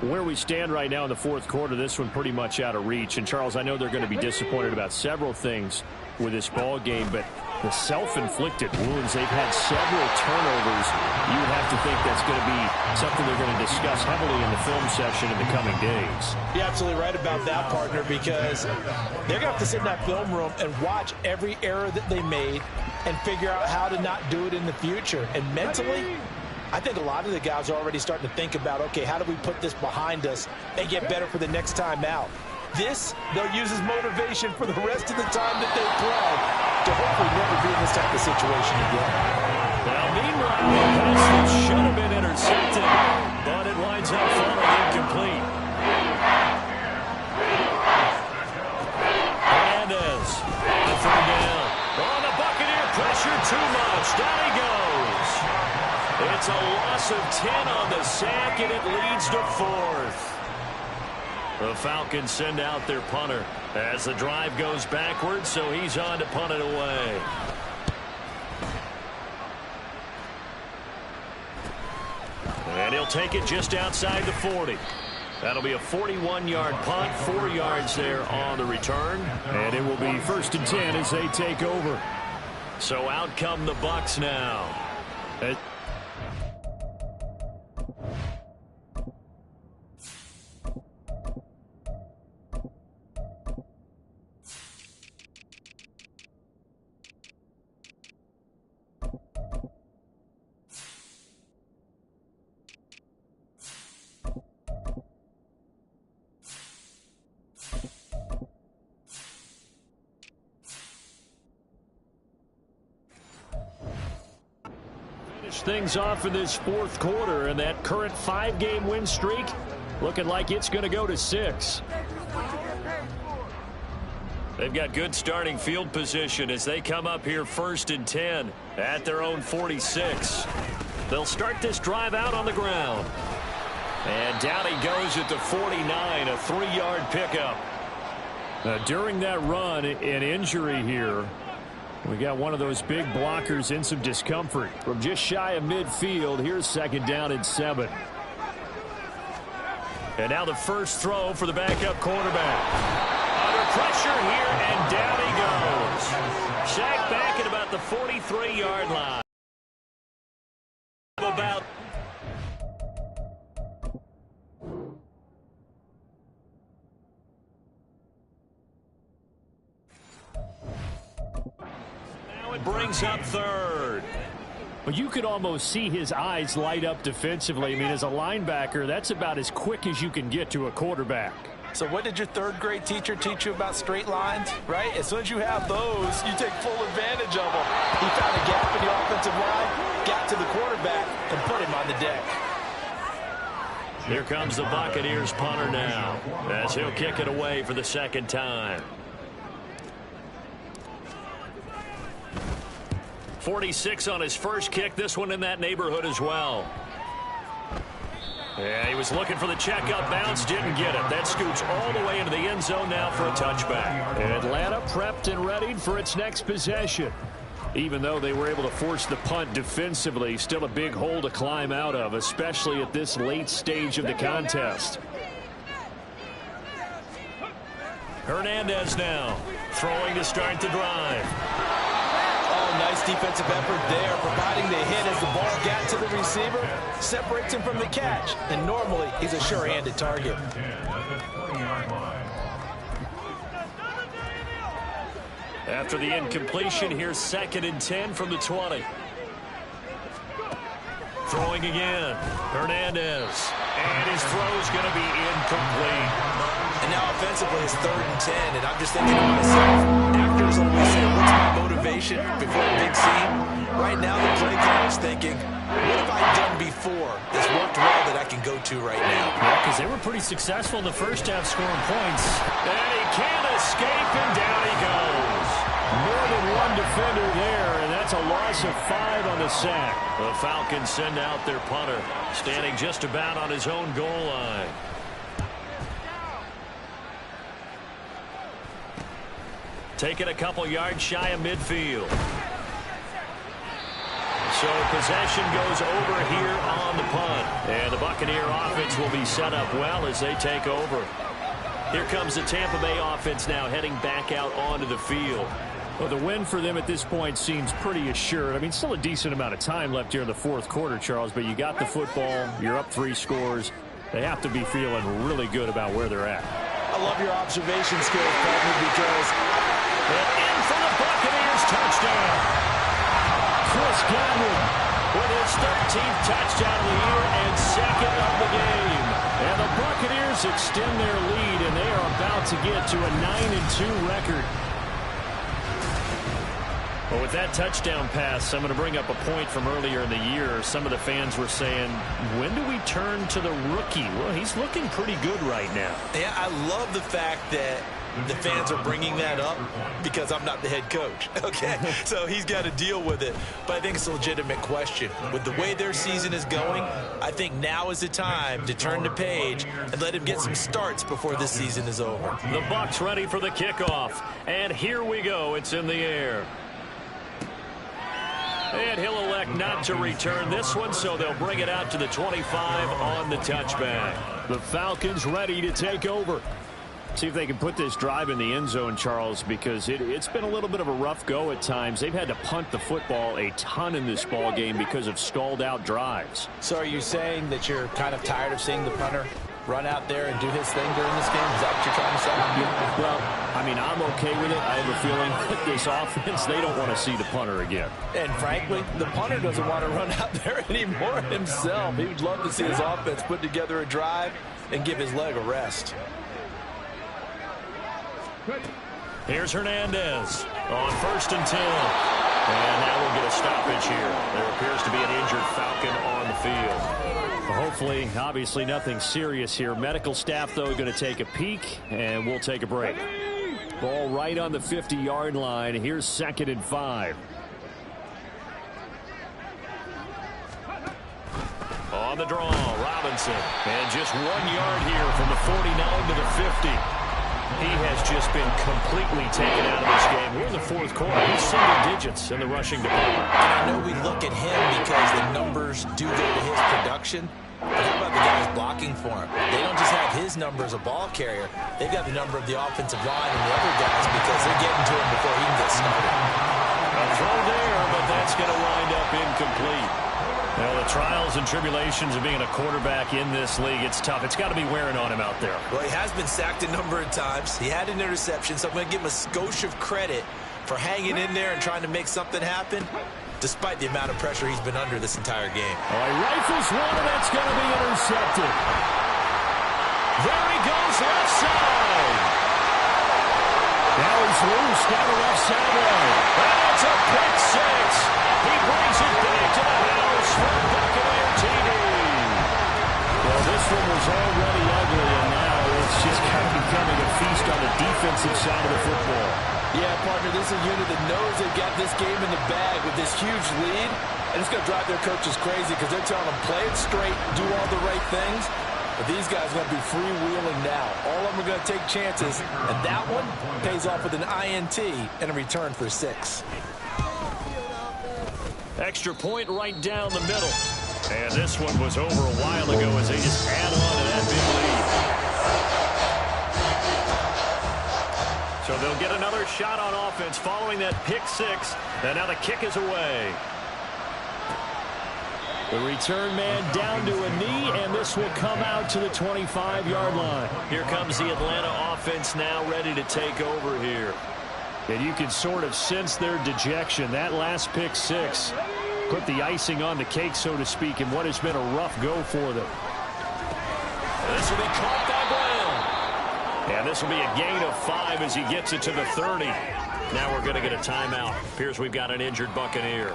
Where we stand right now in the 4th quarter, this one pretty much out of reach. And, Charles, I know they're going to be disappointed about several things with this ball game, but the self-inflicted wounds, they've had several turnovers. You would have to think that's going to be something they're going to discuss heavily in the film session in the coming days. You're absolutely right about that, partner, because they're going to have to sit in that film room and watch every error that they made and figure out how to not do it in the future. And mentally, I think a lot of the guys are already starting to think about, okay, how do we put this behind us and get better for the next time out? This, they'll use as motivation for the rest of the time that they play to hopefully never be in this type of situation again. Well, meanwhile, the pass that should have been intercepted, but it winds up falling incomplete. Hernandez, the 3rd down. On the Buccaneer, pressure too much. Down he goes. It's a loss of 10 on the sack, and it leads to 4th. The Falcons send out their punter as the drive goes backwards, so he's on to punt it away. And he'll take it just outside the 40. That'll be a 41-yard punt, 4 yards there on the return. And it will be 1st and 10 as they take over. So out come the Bucs now. Things off in this 4th quarter, and that current 5-game win streak looking like it's going to go to 6. They've got good starting field position as they come up here 1st and 10 at their own 46. They'll start this drive out on the ground. And down he goes at the 49, a 3-yard pickup. During that run, an injury here. We got one of those big blockers in some discomfort. From just shy of midfield, here's 2nd down and 7. And now the first throw for the backup quarterback. Under pressure here, and down he goes. Sacked back at about the 43-yard line. About brings up 3rd. But you could almost see his eyes light up defensively. I mean, as a linebacker, that's about as quick as you can get to a quarterback. So what did your 3rd grade teacher teach you about straight lines, right? As soon as you have those, you take full advantage of them. He found a gap in the offensive Here comes the Buccaneers punter now, as he'll kick it away for the second time. 46 on his first kick. This one in that neighborhood as well. Yeah, he was looking for the checkup bounce, didn't get it. That scoots all the way into the end zone now for a touchback. Atlanta prepped and readied for its next possession. Even though they were able to force the punt defensively, still a big hole to climb out of, especially at this late stage of the contest. Hernandez now, throwing to start the drive. Oh, nice defensive effort there, providing the hit as the ball got to the receiver, separates him from the catch, and normally he's a sure-handed target. After the incompletion, here's 2nd and 10 from the 20. Throwing again, Hernandez, and his throw's going to be incomplete. And now offensively it's 3rd and 10, and I'm just thinking to myself, actors always say, what's my motivation before a big scene? Right now the play caller's thinking, what have I done before that's worked well that I can go to right now? Yeah, because they were pretty successful in the first half scoring points. And he can't escape, and down he goes. More than one defender there, and that's a loss of 5 on the sack. The Falcons send out their punter, standing just about on his own goal line. Taking a couple yards shy of midfield. So possession goes over here on the punt. And the Buccaneer offense will be set up well as they take over. Here comes the Tampa Bay offense now heading back out onto the field. Well, the win for them at this point seems pretty assured. I mean, still a decent amount of time left here in the 4th quarter, Charles, but you got the football, you're up 3 scores. They have to be feeling really good about where they're at. I love your observation skills, partner, because in for the Buccaneers, touchdown. Chris Godwin with his 13th touchdown of the year and 2nd of the game. And the Buccaneers extend their lead, and they are about to get to a 9-2 record. Well, with that touchdown pass, I'm going to bring up a point from earlier in the year. Some of the fans were saying, when do we turn to the rookie? Well, he's looking pretty good right now. Yeah, I love the fact that the fans are bringing that up because I'm not the head coach, okay? So he's got to deal with it. But I think it's a legitimate question. With the way their season is going, I think now is the time to turn the page and let him get some starts before this season is over. The Bucs ready for the kickoff. And here we go. It's in the air. And he'll elect not to return this one, so they'll bring it out to the 25 on the touchback. The Falcons ready to take over. See if they can put this drive in the end zone, Charles, because it's been a little bit of a rough go at times. They've had to punt the football a ton in this ball game because of stalled-out drives. So are you saying that you're kind of tired of seeing the punter run out there and do his thing during this game? Is that what you're trying to say? Yeah, well, I mean, I'm okay with it. I have a feeling that this offense, they don't want to see the punter again. And frankly, the punter doesn't want to run out there anymore himself. He would love to see his offense put together a drive and give his leg a rest. Here's Hernandez on 1st and 10. And now we'll get a stoppage here. There appears to be an injured Falcon on the field. Well, hopefully, obviously nothing serious here. Medical staff, though, going to take a peek, and we'll take a break. Ball right on the 50-yard line. Here's 2nd and 5. On the draw, Robinson. And just 1 yard here from the 49 to the 50. He has just been completely taken out of this game. We're in the 4th quarter. He's single digits in the rushing department. And I know we look at him because the numbers do go to his production. But how about the guys blocking for him? They don't just have his number as a ball carrier. They've got the number of the offensive line and the other guys because they're getting to him before he can get started. A throw there, but that's going to wind up incomplete. Well, the trials and tribulations of being a quarterback in this league, it's tough. It's got to be wearing on him out there. Well, he has been sacked a number of times. He had an interception, so I'm going to give him a skosh of credit for hanging in there and trying to make something happen, despite the amount of pressure he's been under this entire game. Oh, he rifles one, and that's going to be intercepted. There he goes, left side. Now he's loose down the left sideline. And it's a pick six. He brings it back to the house for Buccaneer TV. Well, this one was offensive side of the football. Yeah, partner, this is a unit that knows they've got this game in the bag with this huge lead, and it's going to drive their coaches crazy because they're telling them play it straight, do all the right things. But these guys are going to be freewheeling now. All of them are going to take chances, and that one pays off with an INT and a return for 6. Extra point right down the middle. And this one was over a while ago as they just add on to that big lead. So they'll get another shot on offense following that pick 6. And now the kick is away. The return man down to a knee, and this will come out to the 25-yard line. Here comes the Atlanta offense now ready to take over here. And you can sort of sense their dejection. That last pick 6 put the icing on the cake, so to speak, in what has been a rough go for them. This will be caught by Brown. And this will be a gain of 5 as he gets it to the 30. Now we're going to get a timeout. Appears we've got an injured Buccaneer.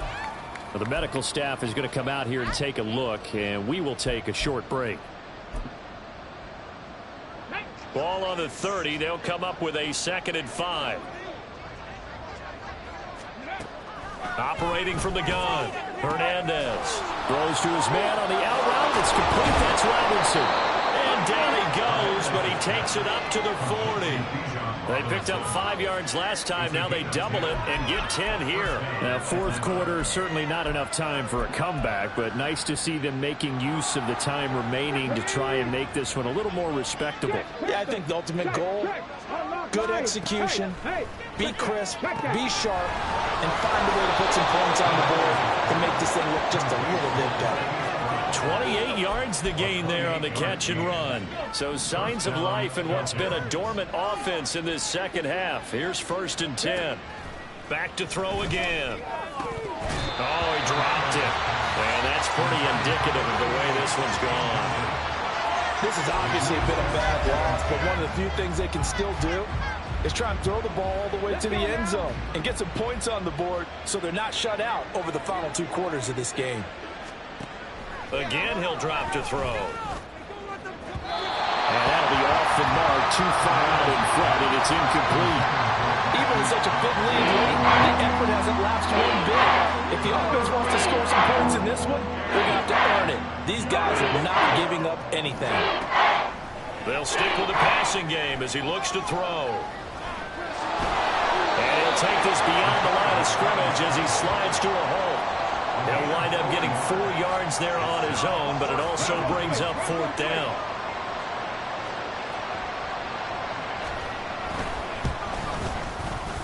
Well, the medical staff is going to come out here and take a look, and we will take a short break. Ball on the 30. They'll come up with a 2nd and 5. Operating from the gun, Hernandez throws to his man on the out route. It's complete. That's Robinson. And down he goes, but he takes it up to the 40. They picked up 5 yards last time. Now they double it and get 10 here. Now, fourth quarter, certainly not enough time for a comeback, but nice to see them making use of the time remaining to try and make this one a little more respectable. Yeah, I think the ultimate goal, good execution, be crisp, be sharp, and find a way to put some points on the board to make this thing look just a little bit better. 28 yards the gain there on the catch and run. So signs of life in what's been a dormant offense in this second half. Here's 1st and 10. Back to throw again. Oh, he dropped it. And that's pretty indicative of the way this one's gone. This has obviously been a bad loss, but one of the few things they can still do is try and throw the ball all the way to the end zone and get some points on the board so they're not shut out over the final 2 quarters of this game. Again, he'll drop to throw. And that'll be off the mark, too far out in front, and it's incomplete. Even with such a big lead, the effort hasn't lapsed one bit. If the offense wants to score some points in this one, they're going to have to earn it. These guys are not giving up anything. They'll stick with the passing game as he looks to throw. And he'll take this beyond the line of scrimmage as he slides to a hole. He'll wind up getting 4 yards there on his own, but it also brings up 4th down.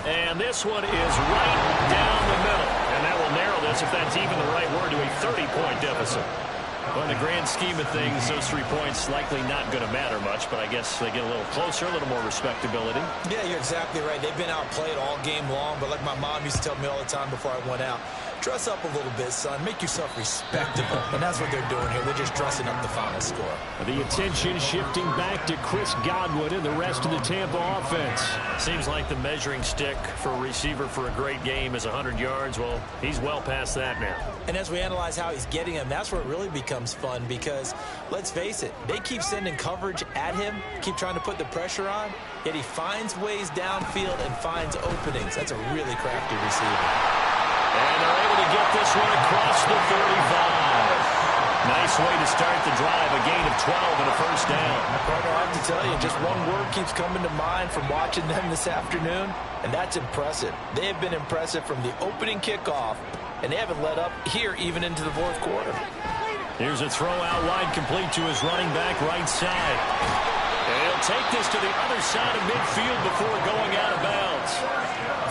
And this one is right down the middle. And that will narrow this, if that's even the right word, to a 30-point deficit. Well, in the grand scheme of things, those 3 points likely not going to matter much, but I guess they get a little closer, a little more respectability. Yeah, you're exactly right. They've been outplayed all game long, but like my mom used to tell me all the time before I went out, dress up a little bit, son. Make yourself respectable. And that's what they're doing here. They're just dressing up the final score. The attention shifting back to Chris Godwin and the rest of the Tampa offense. Seems like the measuring stick for a receiver for a great game is 100 yards. Well, he's well past that now. And as we analyze how he's getting them, that's where it really becomes fun because, let's face it, they keep sending coverage at him, keep trying to put the pressure on, yet he finds ways downfield and finds openings. That's a really crafty receiver. And they're able to get this one across the 35. Nice way to start the drive, a gain of 12 and a 1st down. Partner, I have to tell you, just one word keeps coming to mind from watching them this afternoon, and that's impressive. They have been impressive from the opening kickoff, and they haven't let up here even into the 4th quarter. Here's a throw out wide, complete to his running back right side. And he'll take this to the other side of midfield before going out of bounds.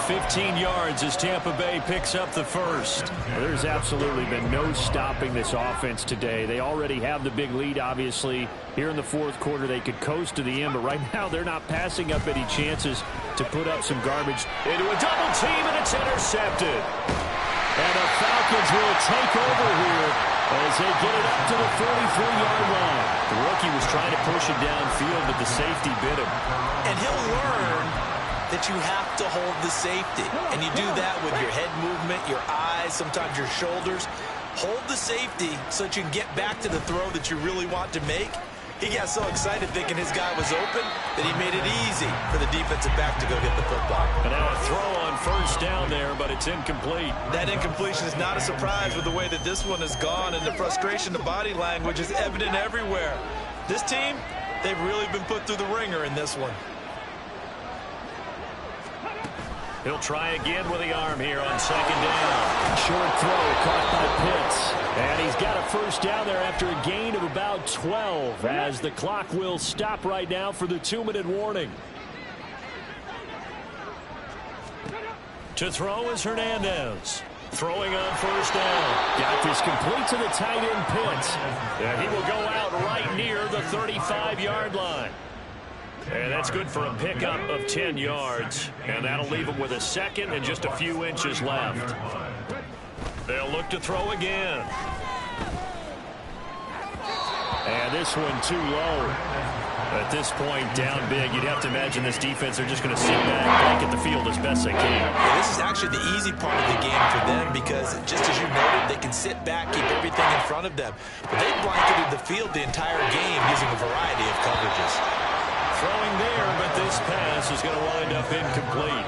15 yards as Tampa Bay picks up the 1st. Well, there's absolutely been no stopping this offense today. They already have the big lead, obviously. Here in the 4th quarter, they could coast to the end, but right now they're not passing up any chances to put up some garbage. Into a double team, and it's intercepted. And the Falcons will take over here as they get it up to the 43-yard line. The rookie was trying to push it downfield, but the safety bit him. And he'll learn that you have to hold the safety. And you do that with your head movement, your eyes, sometimes your shoulders. Hold the safety so that you can get back to the throw that you really want to make. He got so excited thinking his guy was open that he made it easy for the defensive back to go get the football. And now a throw on first down there, but it's incomplete. That incompletion is not a surprise with the way that this one has gone, and the frustration, the body language is evident everywhere. This team, they've really been put through the ringer in this one. He'll try again with the arm here on second down. Short throw caught by Pitts. And he's got a first down there after a gain of about 12 as the clock will stop right now for the 2-minute warning. To throw is Hernandez. Throwing on first down. Got this complete to the tight end Pitts. And he will go out right near the 35-yard line. And that's good for a pickup of 10 yards. And that'll leave him with a second and just a few inches left. They'll look to throw again. And this one too low. At this point, down big, you'd have to imagine this defense are just going to sit back, blanket the field as best they can. Yeah, this is actually the easy part of the game for them because, just as you noted, they can sit back, keep everything in front of them. But they blanketed the field the entire game using a variety of coverages. Throwing there, but this pass is going to wind up incomplete.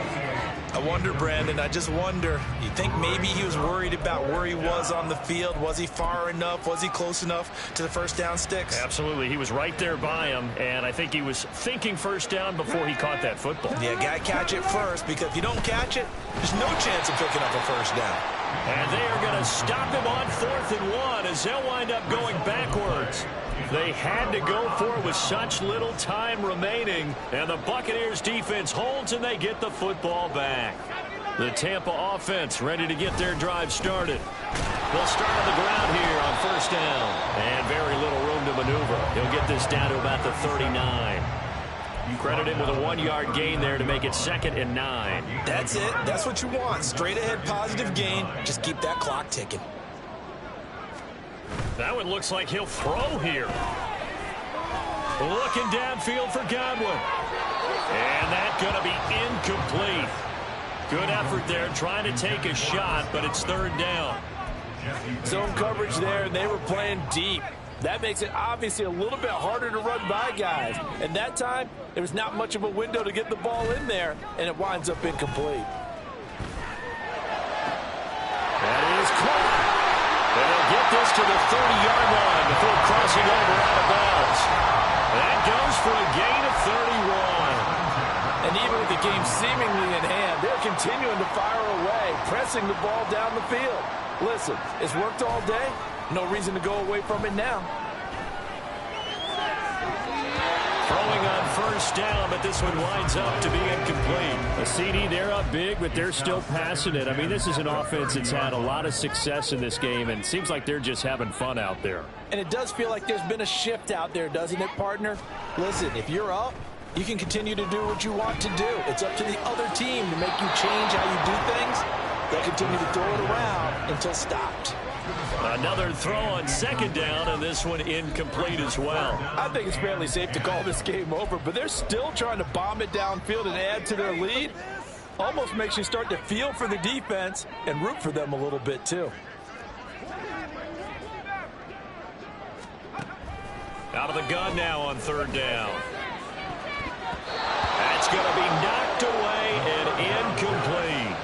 I wonder, Brandon, I just wonder, you think maybe he was worried about where he was on the field? Was he far enough? Was he close enough to the first down sticks? Absolutely. He was right there by him, and I think he was thinking first down before he caught that football. Yeah, got to catch it first, because if you don't catch it, there's no chance of picking up a first down. And they are going to stop him on 4th and 1 as they'll wind up going backwards. They had to go for it with such little time remaining, and the Buccaneers defense holds and they get the football back. The Tampa offense ready to get their drive started. They'll start on the ground here on first down, and very little room to maneuver. He'll get this down to about the 39. Credit him with a 1-yard gain there to make it 2nd and 9. That's it. That's what you want. Straight ahead positive gain. Just keep that clock ticking. That one looks like he'll throw here. Looking downfield for Godwin. And that's going to be incomplete. Good effort there trying to take a shot, but it's 3rd down. Zone coverage there, and they were playing deep. That makes it obviously a little bit harder to run by guys. And that time, there was not much of a window to get the ball in there, and it winds up incomplete. That is caught. And they'll get this to the 30-yard line before crossing over out of bounds. That goes for a gain of 31. And even with the game seemingly in hand, they're continuing to fire away, pressing the ball down the field. Listen, it's worked all day. No reason to go away from it now. Throwing on first down, but this one winds up to be incomplete. A CD, they're up big, but they're still passing it. I mean, this is an offense that's had a lot of success in this game, and it seems like they're just having fun out there. And it does feel like there's been a shift out there, doesn't it, partner? Listen, if you're up, you can continue to do what you want to do. It's up to the other team to make you change how you do things. They'll continue to throw it around until stopped. Another throw on 2nd down, and this one incomplete as well. I think it's fairly safe to call this game over, but they're still trying to bomb it downfield and add to their lead. Almost makes you start to feel for the defense and root for them a little bit, too. Out of the gun now on 3rd down. That's going to be knocked away and incomplete.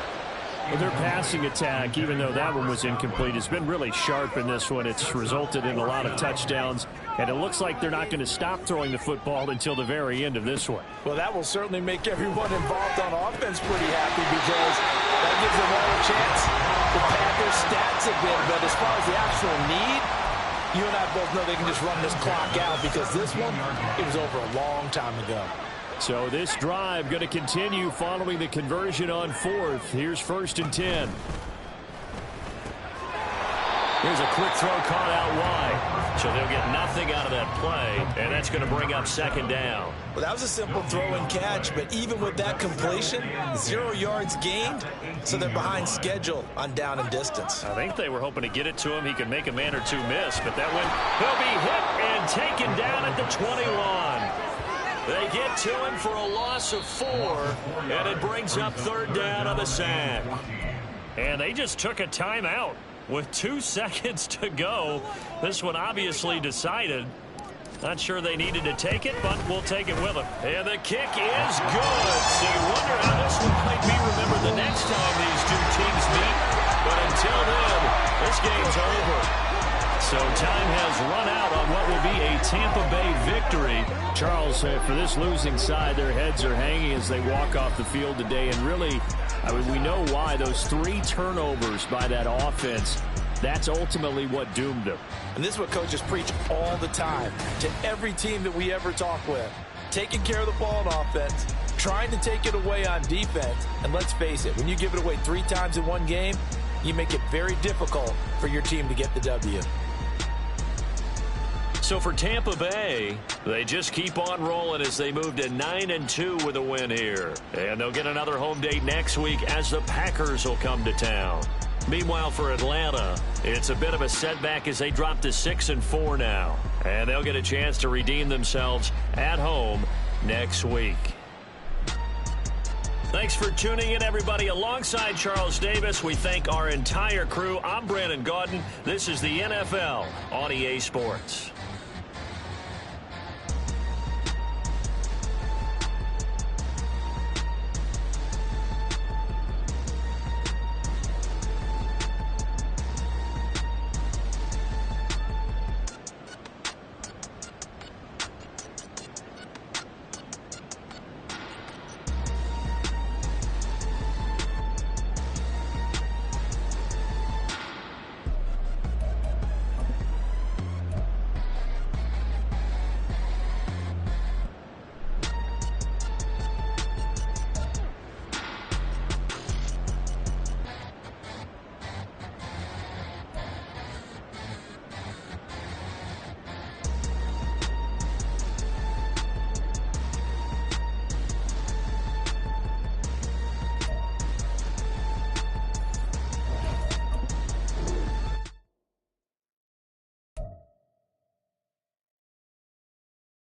Well, their passing attack, even though that one was incomplete, has been really sharp in this one. It's resulted in a lot of touchdowns, and it looks like they're not going to stop throwing the football until the very end of this one. Well, that will certainly make everyone involved on offense pretty happy because that gives them all a chance to pad their stats a bit. But as far as the actual need, you and I both know they can just run this clock out because this one, it was over a long time ago. So this drive going to continue following the conversion on 4th. Here's 1st and 10. Here's a quick throw caught out wide. So they'll get nothing out of that play, and that's going to bring up 2nd down. Well, that was a simple throw and catch, but even with that completion, 0 yards gained, so they're behind schedule on down and distance. I think they were hoping to get it to him. He could make a man or two miss, but that one, he'll be hit and taken down at the 21. They get to him for a loss of 4, and it brings up 3rd down on the sack. And they just took a timeout with 2 seconds to go. This one obviously decided. Not sure they needed to take it, but we'll take it with them. And the kick is good. So you wonder how this one might be remembered the next time these two teams meet. But until then, this game's over. So time has run out on what will be a Tampa Bay victory. Charles, for this losing side, their heads are hanging as they walk off the field today. And really, we know why. Those 3 turnovers by that offense, that's ultimately what doomed them. And this is what coaches preach all the time to every team that we ever talk with. Taking care of the ball on offense, trying to take it away on defense. And let's face it, when you give it away 3 times in one game, you make it very difficult for your team to get the W. So for Tampa Bay, they just keep on rolling as they move to 9-2 with a win here. And they'll get another home date next week as the Packers will come to town. Meanwhile, for Atlanta, it's a bit of a setback as they drop to 6-4 now. And they'll get a chance to redeem themselves at home next week. Thanks for tuning in, everybody. Alongside Charles Davis, we thank our entire crew. I'm Brandon Gaudin. This is the NFL on EA Sports.